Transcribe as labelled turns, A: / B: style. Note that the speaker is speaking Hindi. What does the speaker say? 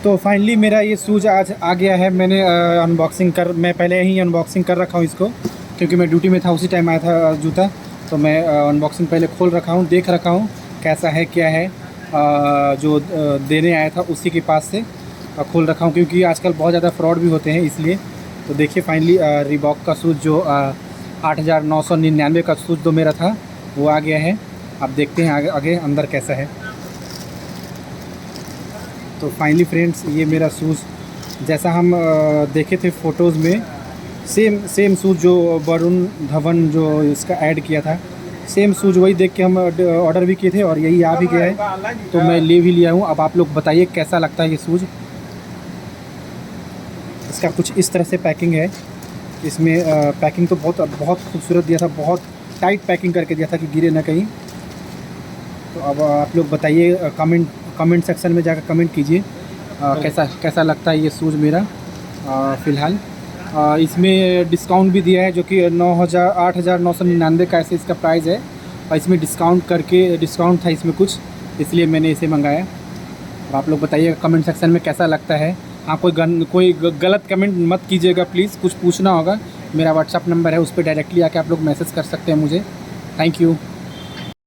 A: तो फाइनली मेरा ये शूज़ आज आ गया है। मैं पहले ही अनबॉक्सिंग कर रखा हूँ इसको, क्योंकि मैं ड्यूटी में था, उसी टाइम आया था जूता। तो मैं अनबॉक्सिंग पहले खोल रखा हूँ, देख रखा हूँ कैसा है क्या है। जो देने आया था उसी के पास से खोल रखा हूँ, क्योंकि आजकल बहुत ज़्यादा फ्रॉड भी होते हैं इसलिए। तो देखिए फाइनली रीबॉक का शूज़ जो 8,999 का शूज़ जो मेरा था वो आ गया है। अब देखते हैं आगे आगे अंदर कैसा है। तो फाइनली फ्रेंड्स, ये मेरा शूज़ जैसा हम देखे थे फ़ोटोज़ में, सेम शूज़ जो वरुण धवन जो इसका ऐड किया था, सेम शूज़ वही देख के हम ऑर्डर भी किए थे और यही आ भी गया है। तो मैं ले भी लिया हूँ। अब आप लोग बताइए कैसा लगता है ये शूज़। इसका कुछ इस तरह से पैकिंग है। इसमें पैकिंग तो बहुत खूबसूरत दिया था, बहुत टाइट पैकिंग करके दिया था कि गिरे ना कहीं। तो अब आप लोग बताइए, कमेंट सेक्शन में जाकर कमेंट कीजिए कैसा लगता है ये शूज़ मेरा। फ़िलहाल इसमें डिस्काउंट भी दिया है, जो कि 8,999 का ऐसे इसका प्राइस है। और इसमें डिस्काउंट था इसमें कुछ, इसलिए मैंने इसे मंगाया। और आप लोग बताइए कमेंट सेक्शन में कैसा लगता है। हाँ, कोई गलत कमेंट मत कीजिएगा प्लीज़। कुछ पूछना होगा, मेरा व्हाट्सअप नंबर है, उस पर डायरेक्टली आके आप लोग मैसेज कर सकते हैं मुझे। Thank you.